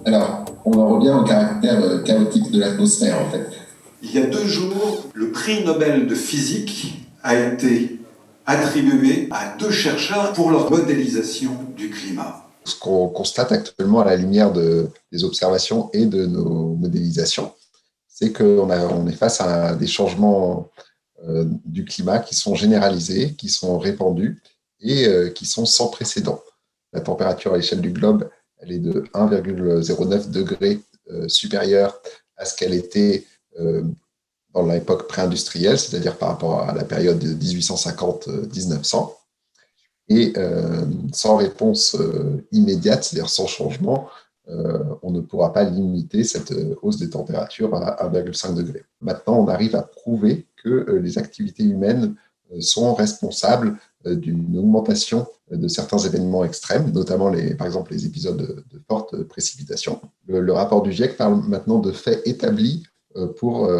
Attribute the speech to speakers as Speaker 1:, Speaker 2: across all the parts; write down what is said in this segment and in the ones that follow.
Speaker 1: Alors, on en revient au caractère chaotique de l'atmosphère, en fait.
Speaker 2: Il y a 2 jours, le prix Nobel de physique a été attribué à 2 chercheurs pour leur modélisation du climat.
Speaker 3: Ce qu'on constate actuellement à la lumière des observations et de nos modélisations, c'est qu'on est face à des changements du climat qui sont généralisés, qui sont répandus et qui sont sans précédent. La température à l'échelle du globe, elle est de 1,09 degrés supérieure à ce qu'elle était dans l'époque pré-industrielle, c'est-à-dire par rapport à la période de 1850-1900. Et sans réponse immédiate, c'est-à-dire sans changement, on ne pourra pas limiter cette hausse des températures à 1,5 degré. Maintenant, on arrive à prouver que les activités humaines sont responsables d'une augmentation de certains événements extrêmes, notamment par exemple les épisodes de fortes précipitations. Le rapport du GIEC parle maintenant de faits établis pour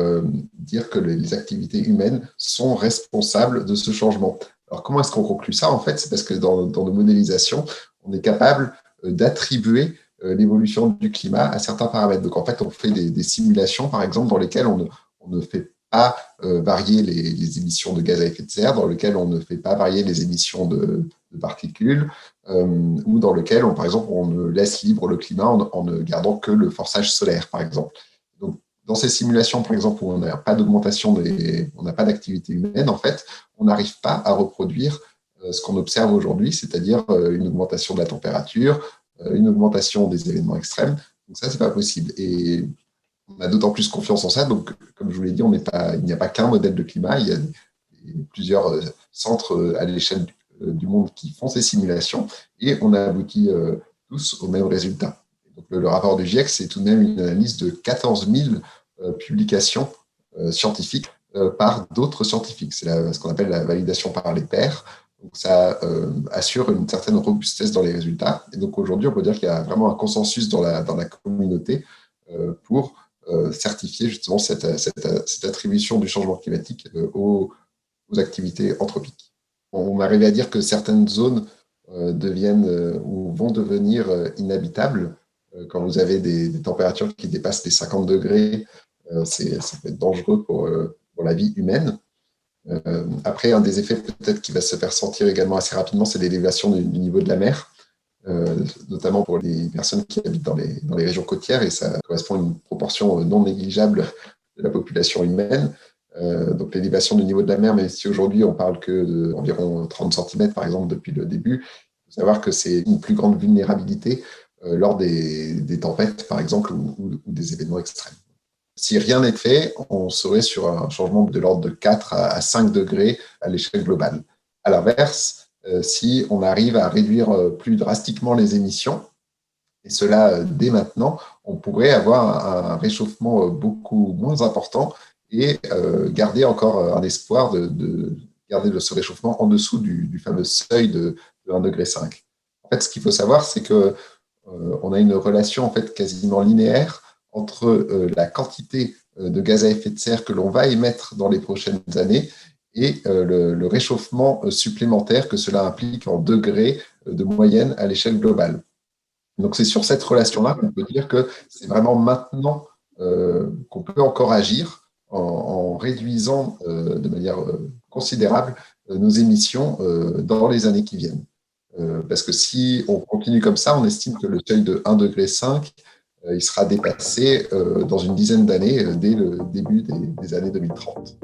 Speaker 3: dire que les activités humaines sont responsables de ce changement. Alors, comment est-ce qu'on conclut ça? En fait, c'est parce que dans nos modélisations, on est capable d'attribuer l'évolution du climat à certains paramètres. Donc, en fait, on fait des simulations, par exemple, dans lesquelles on ne fait pas varier les émissions de gaz à effet de serre, dans lesquelles on ne fait pas varier les émissions de particules, ou dans lesquelles, par exemple, on laisse libre le climat en ne gardant que le forçage solaire, par exemple. Donc, dans ces simulations, par exemple, où on n'a pas d'augmentation, on n'a pas d'activité humaine, en fait, on n'arrive pas à reproduire ce qu'on observe aujourd'hui, c'est-à-dire une augmentation de la température, une augmentation des événements extrêmes. Donc ça, c'est pas possible. Et on a d'autant plus confiance en ça. Donc, comme je vous l'ai dit, il n'y a pas qu'un modèle de climat. Il y a plusieurs centres à l'échelle du monde qui font ces simulations et on a abouti tous au même résultat. Donc, le rapport du GIEC, c'est tout de même une analyse de 14 000 publications scientifiques par d'autres scientifiques. C'est ce qu'on appelle la validation par les pairs. Donc, ça assure une certaine robustesse dans les résultats. Et donc, aujourd'hui, on peut dire qu'il y a vraiment un consensus dans la communauté pour certifier justement cette attribution du changement climatique aux activités anthropiques. On arrive à dire que certaines zones deviennent ou vont devenir inhabitables. Quand vous avez des températures qui dépassent les 50 degrés, ça peut être dangereux pour la vie humaine. Après, un des effets peut-être qui va se faire sentir également assez rapidement, c'est l'élévation du niveau de la mer, notamment pour les personnes qui habitent dans les régions côtières, et ça correspond à une proportion non négligeable de la population humaine. Donc l'élévation du niveau de la mer, mais si aujourd'hui on parle que d'environ 30 cm par exemple depuis le début, il faut savoir que c'est une plus grande vulnérabilité lors des tempêtes par exemple ou des événements extrêmes. Si rien n'est fait, on serait sur un changement de l'ordre de 4 à 5 degrés à l'échelle globale. À l'inverse, si on arrive à réduire plus drastiquement les émissions, et cela dès maintenant, on pourrait avoir un réchauffement beaucoup moins important et garder encore un espoir de garder ce réchauffement en dessous du fameux seuil de 1,5 degré. En fait, ce qu'il faut savoir, c'est qu'on a une relation en fait, quasiment linéaire entre la quantité de gaz à effet de serre que l'on va émettre dans les prochaines années et le réchauffement supplémentaire que cela implique en degrés de moyenne à l'échelle globale. Donc, c'est sur cette relation-là qu'on peut dire que c'est vraiment maintenant qu'on peut encore agir en réduisant de manière considérable nos émissions dans les années qui viennent. Parce que si on continue comme ça, on estime que le seuil de 1,5 degré, il sera dépassé dans une dizaine d'années, dès le début des années 2030.